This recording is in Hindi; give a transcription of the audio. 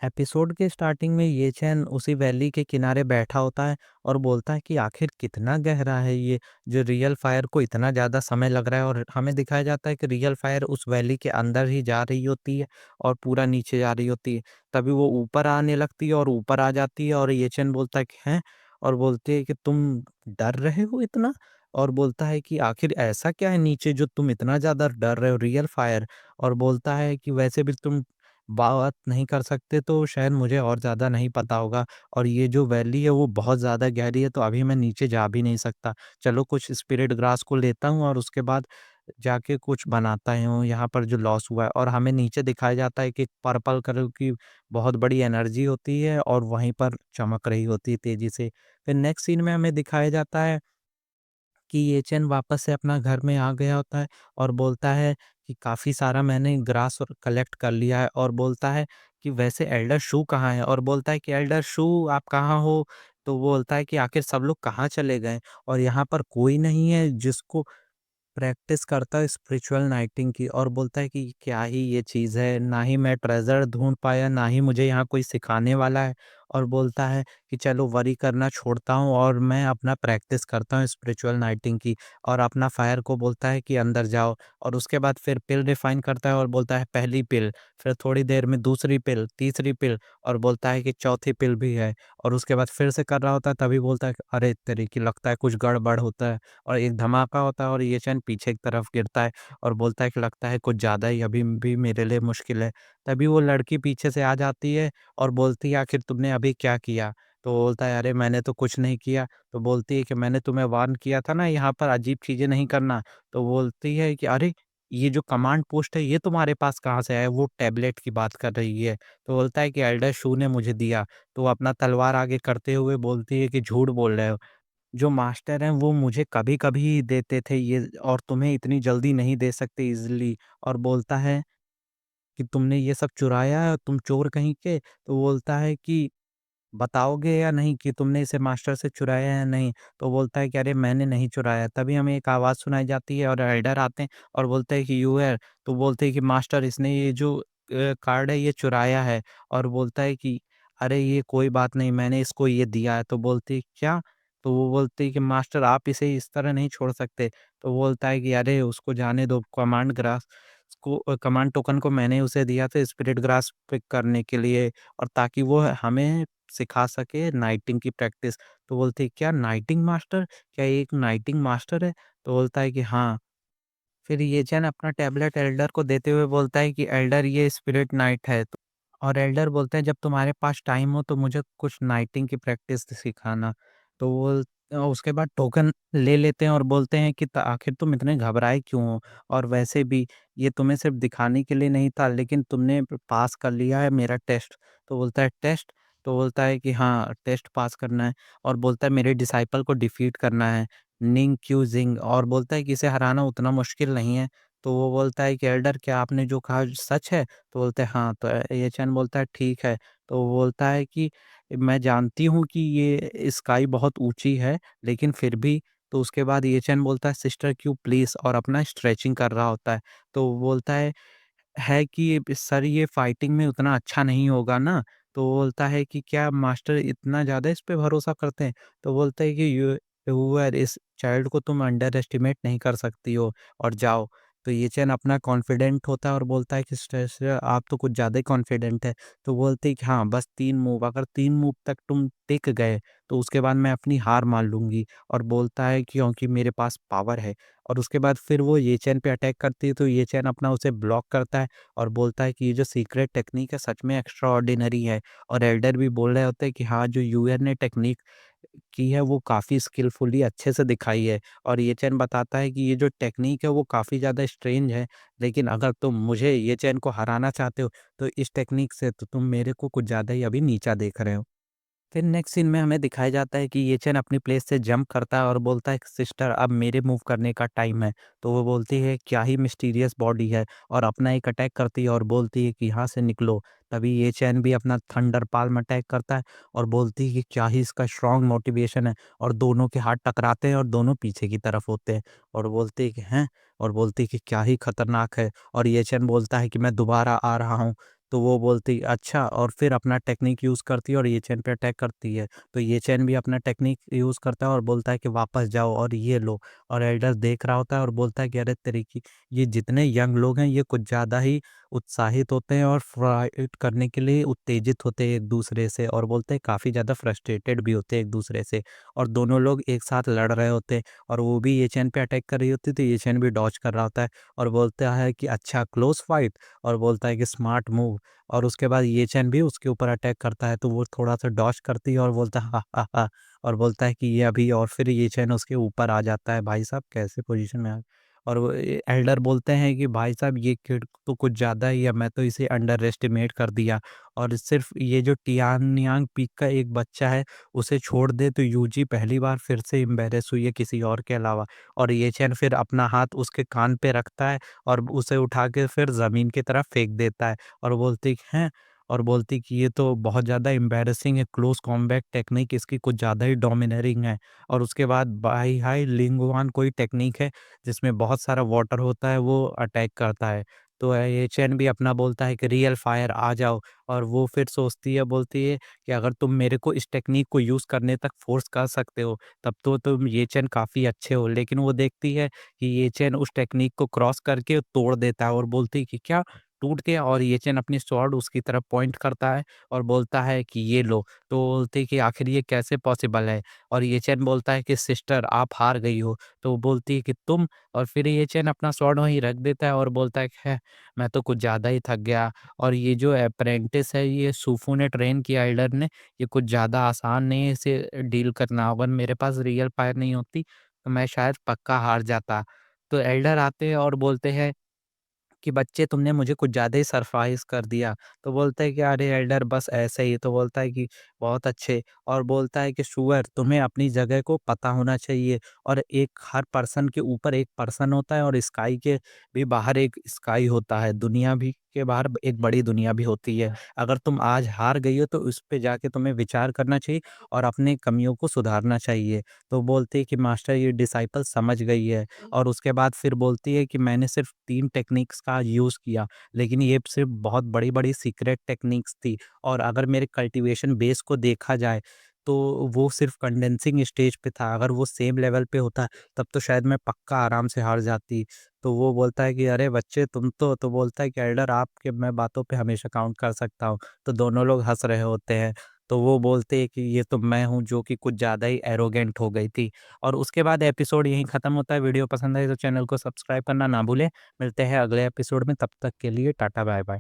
एपिसोड के स्टार्टिंग में ये चैन उसी वैली के किनारे बैठा होता है और बोलता है कि आखिर कितना गहरा है ये, जो रियल फायर को इतना ज़्यादा समय लग रहा है। और हमें दिखाया जाता है कि रियल फायर उस वैली के अंदर ही जा रही होती है और पूरा नीचे जा रही होती है। तभी वो ऊपर आने लगती है और ऊपर आ जाती है और ये चैन बोलता है कि हैं, और बोलती है कि तुम डर रहे हो इतना। और बोलता है कि आखिर ऐसा क्या है नीचे जो तुम इतना ज़्यादा डर रहे हो, रियल फायर। और बोलता है कि वैसे भी तुम बात नहीं कर सकते तो शायद मुझे और ज़्यादा नहीं पता होगा, और ये जो वैली है वो बहुत ज़्यादा गहरी है, तो अभी मैं नीचे जा भी नहीं सकता। चलो कुछ स्पिरिट ग्रास को लेता हूँ और उसके बाद जाके कुछ बनाता हूँ यहाँ पर जो लॉस हुआ है। और हमें नीचे दिखाया जाता है कि पर्पल कलर की बहुत बड़ी एनर्जी होती है और वहीं पर चमक रही होती है तेज़ी से। फिर नेक्स्ट सीन में हमें दिखाया जाता है कि ये चैन वापस से अपना घर में आ गया होता है और बोलता है कि काफ़ी सारा मैंने ग्रास और कलेक्ट कर लिया है। और बोलता है कि वैसे एल्डर शू कहाँ है? और बोलता है कि एल्डर शू आप कहाँ हो? तो वो बोलता है कि आखिर सब लोग कहाँ चले गए? और यहाँ पर कोई नहीं है जिसको प्रैक्टिस करता है स्पिरिचुअल नाइटिंग की। और बोलता है कि क्या ही ये चीज़ है, ना ही मैं ट्रेज़र ढूँढ पाया, ना ही मुझे यहाँ कोई सिखाने वाला है। और बोलता है कि चलो वरी करना छोड़ता हूँ और मैं अपना प्रैक्टिस करता हूँ स्पिरिचुअल नाइटिंग की। और अपना फायर को बोलता है कि अंदर जाओ। और उसके बाद फिर पिल रिफाइन करता है और बोलता है पहली पिल, फिर थोड़ी देर में दूसरी पिल, तीसरी पिल, और बोलता है कि चौथी पिल भी है। और उसके बाद फिर से कर रहा होता है, तभी बोलता है कि अरे तेरी की, लगता है कुछ गड़बड़ होता है। और एक धमाका होता है और ये चैन पीछे की तरफ गिरता है और बोलता है कि लगता है कुछ ज़्यादा ही अभी भी मेरे लिए मुश्किल है। तभी वो लड़की पीछे से आ जाती है और बोलती है आखिर तुमने अभी क्या किया? तो बोलता है अरे मैंने तो कुछ नहीं किया। तो बोलती है कि मैंने तुम्हें वार्न किया था ना यहाँ पर अजीब चीज़ें नहीं करना। तो बोलती है कि अरे! ये जो कमांड पोस्ट है ये तुम्हारे पास कहाँ से आया? वो टैबलेट की बात कर रही है। तो बोलता है कि एल्डर शू ने मुझे दिया। तो वो अपना तलवार आगे करते हुए बोलती है कि झूठ बोल रहे हो। जो मास्टर हैं वो मुझे कभी-कभी ही देते थे ये, और तुम्हें इतनी जल्दी नहीं दे सकते ईज़िली। और बोलता है कि तुमने ये सब चुराया है, तुम चोर कहीं के। तो बोलता है कि बताओगे या नहीं कि तुमने इसे मास्टर से चुराया है या नहीं? तो बोलता है कि अरे मैंने नहीं चुराया। तभी हमें एक आवाज़ सुनाई जाती है और एल्डर आते हैं और बोलते हैं कि यू है। तो बोलते हैं कि मास्टर इसने ये जो कार्ड है ये चुराया है। और बोलता है कि अरे ये कोई बात नहीं, मैंने इसको ये दिया है। तो बोलती है क्या? तो वो बोलती है कि मास्टर आप इसे इस तरह नहीं छोड़ सकते। तो बोलता है कि अरे उसको जाने दो, कमांड ग्रास को कमांड टोकन को मैंने उसे दिया था स्पिरिट ग्रास पिक करने के लिए, और ताकि वो हमें सिखा सके नाइटिंग की प्रैक्टिस। तो बोलती है, "क्या नाइटिंग मास्टर? क्या ये एक नाइटिंग मास्टर है?" तो बोलता है कि हाँ। फिर ये चैन अपना टैबलेट एल्डर को देते हुए बोलता है कि एल्डर ये स्पिरिट नाइट है। और एल्डर बोलते हैं जब तुम्हारे पास टाइम हो तो मुझे कुछ नाइटिंग की प्रैक्टिस सिखाना। तो वो उसके बाद टोकन ले लेते हैं और बोलते हैं कि आखिर तुम इतने घबराए क्यों हो? और वैसे भी ये तुम्हें सिर्फ दिखाने के लिए नहीं था, लेकिन तुमने पास कर लिया है मेरा टेस्ट। तो बोलता है टेस्ट? तो बोलता है कि हाँ टेस्ट पास करना है। और बोलता है मेरे डिसाइपल को डिफीट करना है, निंग क्यू जिंग। और बोलता है कि इसे हराना उतना मुश्किल नहीं है। तो वो बोलता है कि एल्डर क्या आपने जो कहा सच है? तो बोलते हैं हाँ। तो ये चैन बोलता है ठीक है। तो वो बोलता है कि मैं जानती हूँ कि ये स्काई बहुत ऊँची है, लेकिन फिर भी। तो उसके बाद ये चैन बोलता है सिस्टर क्यू प्लीज़, और अपना स्ट्रेचिंग कर रहा होता है। तो वो बोलता है कि सर ये फाइटिंग में उतना अच्छा नहीं होगा ना? तो वो बोलता है कि क्या मास्टर इतना ज़्यादा इस पे भरोसा करते हैं? तो बोलता है कि व्यूअर इस चाइल्ड को तुम अंडर एस्टिमेट नहीं कर सकती हो, और जाओ। तो ये चैन अपना कॉन्फिडेंट होता है और बोलता है कि सिस्टर आप तो कुछ ज़्यादा ही कॉन्फिडेंट है। तो बोलते हैं कि हाँ, बस 3 मूव, अगर 3 मूव तक तुम टिक गए, तो उसके बाद मैं अपनी हार मान लूँगी। और बोलता है कि क्योंकि मेरे पास पावर है। और उसके बाद फिर वो ये चैन पे अटैक करती है, तो ये चैन अपना उसे ब्लॉक करता है और बोलता है कि ये जो सीक्रेट टेक्निक है सच में एक्स्ट्रा ऑर्डिनरी है। और एल्डर भी बोल रहे होते हैं कि हाँ, जो यूएन ने टेक्निक की है वो काफ़ी स्किलफुली अच्छे से दिखाई है। और ये चैन बताता है कि ये जो टेक्निक है वो काफ़ी ज़्यादा स्ट्रेंज है, लेकिन अगर तुम मुझे ये चैन को हराना चाहते हो तो इस टेक्निक से तो तुम मेरे को कुछ ज़्यादा ही अभी नीचा देख रहे हो। फिर नेक्स्ट सीन में हमें दिखाया जाता है कि ये चैन अपनी प्लेस से जंप करता है और बोलता है सिस्टर अब मेरे मूव करने का टाइम है। तो वो बोलती है क्या ही मिस्टीरियस बॉडी है, और अपना एक अटैक करती है और बोलती है कि यहाँ से निकलो। तभी ये चैन भी अपना थंडर पाल्म अटैक करता है और बोलती है कि क्या ही इसका स्ट्रॉन्ग मोटिवेशन है। और दोनों के हाथ टकराते हैं और दोनों पीछे की तरफ होते हैं। और बोलती है कि हैं, और बोलती है कि क्या ही खतरनाक है। और ये चैन बोलता है कि मैं दोबारा आ रहा हूँ। तो वो बोलती अच्छा, और फिर अपना टेक्निक यूज़ करती है और ये चैन पे अटैक करती है। तो ये चैन भी अपना टेक्निक यूज़ करता है और बोलता है कि वापस जाओ और ये लो। और एल्डर देख रहा होता है और बोलता है कि अरे तेरी की, ये जितने यंग लोग हैं ये कुछ ज़्यादा ही उत्साहित होते हैं और फाइट करने के लिए उत्तेजित होते हैं एक दूसरे से, और बोलते हैं काफ़ी ज़्यादा फ्रस्ट्रेटेड भी होते हैं एक दूसरे से, और दोनों लोग एक साथ लड़ रहे होते हैं। और वो भी ये चैन पे अटैक कर रही होती है तो ये चैन भी डॉज कर रहा होता है और बोलता है कि अच्छा क्लोज फाइट, और बोलता है कि स्मार्ट मूव। और उसके बाद ये चैन भी उसके ऊपर अटैक करता है तो वो थोड़ा सा डॉज करती है और बोलता है हा हा हा, और बोलता है कि ये अभी, और फिर ये चैन उसके ऊपर आ जाता है। भाई साहब कैसे पोजीशन में आ, और वो एल्डर बोलते हैं कि भाई साहब ये किड तो कुछ ज़्यादा ही है, मैं तो इसे अंडर एस्टिमेट कर दिया, और सिर्फ ये जो टियानयांग पीक का एक बच्चा है उसे छोड़ दे तो यूजी पहली बार फिर से एम्बैरेस हुई है किसी और के अलावा। और ये चैन फिर अपना हाथ उसके कान पे रखता है और उसे उठा के फिर ज़मीन की तरफ फेंक देता है और बोलती हैं, और बोलती कि ये तो बहुत ज़्यादा एम्बैरेसिंग है, क्लोज़ कॉम्बैट टेक्निक इसकी कुछ ज़्यादा ही डोमिनेटिंग है। और उसके बाद बाई हाई लिंगुआन कोई टेक्निक है जिसमें बहुत सारा वाटर होता है, वो अटैक करता है। तो ये चैन भी अपना बोलता है कि रियल फायर आ जाओ, और वो फिर सोचती है, बोलती है कि अगर तुम मेरे को इस टेक्निक को यूज़ करने तक फ़ोर्स कर सकते हो तब तो तुम ये चैन काफ़ी अच्छे हो। लेकिन वो देखती है कि ये चैन उस टेक्निक को क्रॉस करके तोड़ देता है और बोलती है कि क्या टूट गया, और ये चैन अपनी स्वॉर्ड उसकी तरफ पॉइंट करता है और बोलता है कि ये लो। तो बोलती है कि आखिर ये कैसे पॉसिबल है? और ये चैन बोलता है कि सिस्टर आप हार गई हो। तो वो बोलती है कि तुम, और फिर ये चैन अपना स्वॉर्ड वहीं रख देता है और बोलता है कि है, मैं तो कुछ ज़्यादा ही थक गया, और ये जो अप्रेंटिस है ये सूफू ने ट्रेन किया एल्डर ने, ये कुछ ज़्यादा आसान नहीं है इसे डील करना। अगर मेरे पास रियल फायर नहीं होती तो मैं शायद पक्का हार जाता। तो एल्डर आते हैं और बोलते हैं कि बच्चे तुमने मुझे कुछ ज़्यादा ही सरप्राइज़ कर दिया। तो बोलता है कि अरे एल्डर बस ऐसे ही। तो बोलता है कि बहुत अच्छे, और बोलता है कि शुअर तुम्हें अपनी जगह को पता होना चाहिए, और एक हर पर्सन के ऊपर एक पर्सन होता है और स्काई के भी बाहर एक स्काई होता है। दुनिया भी के बाहर एक बड़ी दुनिया भी होती है। अगर तुम आज हार गई हो तो उस पे जाके तुम्हें विचार करना चाहिए और अपनी कमियों को सुधारना चाहिए। तो बोलते हैं कि मास्टर ये डिसाइपल समझ गई है। और उसके बाद फिर बोलती है कि मैंने सिर्फ़ 3 टेक्निक्स का यूज़ किया, लेकिन ये सिर्फ़ बहुत बड़ी-बड़ी सीक्रेट टेक्निक्स थी, और अगर मेरे कल्टीवेशन बेस को देखा जाए, तो वो सिर्फ़ कंडेंसिंग स्टेज पे था। अगर वो सेम लेवल पे होता, तब तो शायद मैं पक्का आराम से हार जाती। तो वो बोलता है कि अरे बच्चे तुम तो बोलता है कि एल्डर आपके मैं बातों पे हमेशा काउंट कर सकता हूँ। तो दोनों लोग हँस रहे होते हैं। तो वो बोलते हैं कि ये तो मैं हूँ जो कि कुछ ज़्यादा ही एरोगेंट हो गई थी। और उसके बाद एपिसोड यहीं ख़त्म होता है। वीडियो पसंद आई तो चैनल को सब्सक्राइब करना ना भूलें। मिलते हैं अगले एपिसोड में, तब तक के लिए टाटा बाय बाय।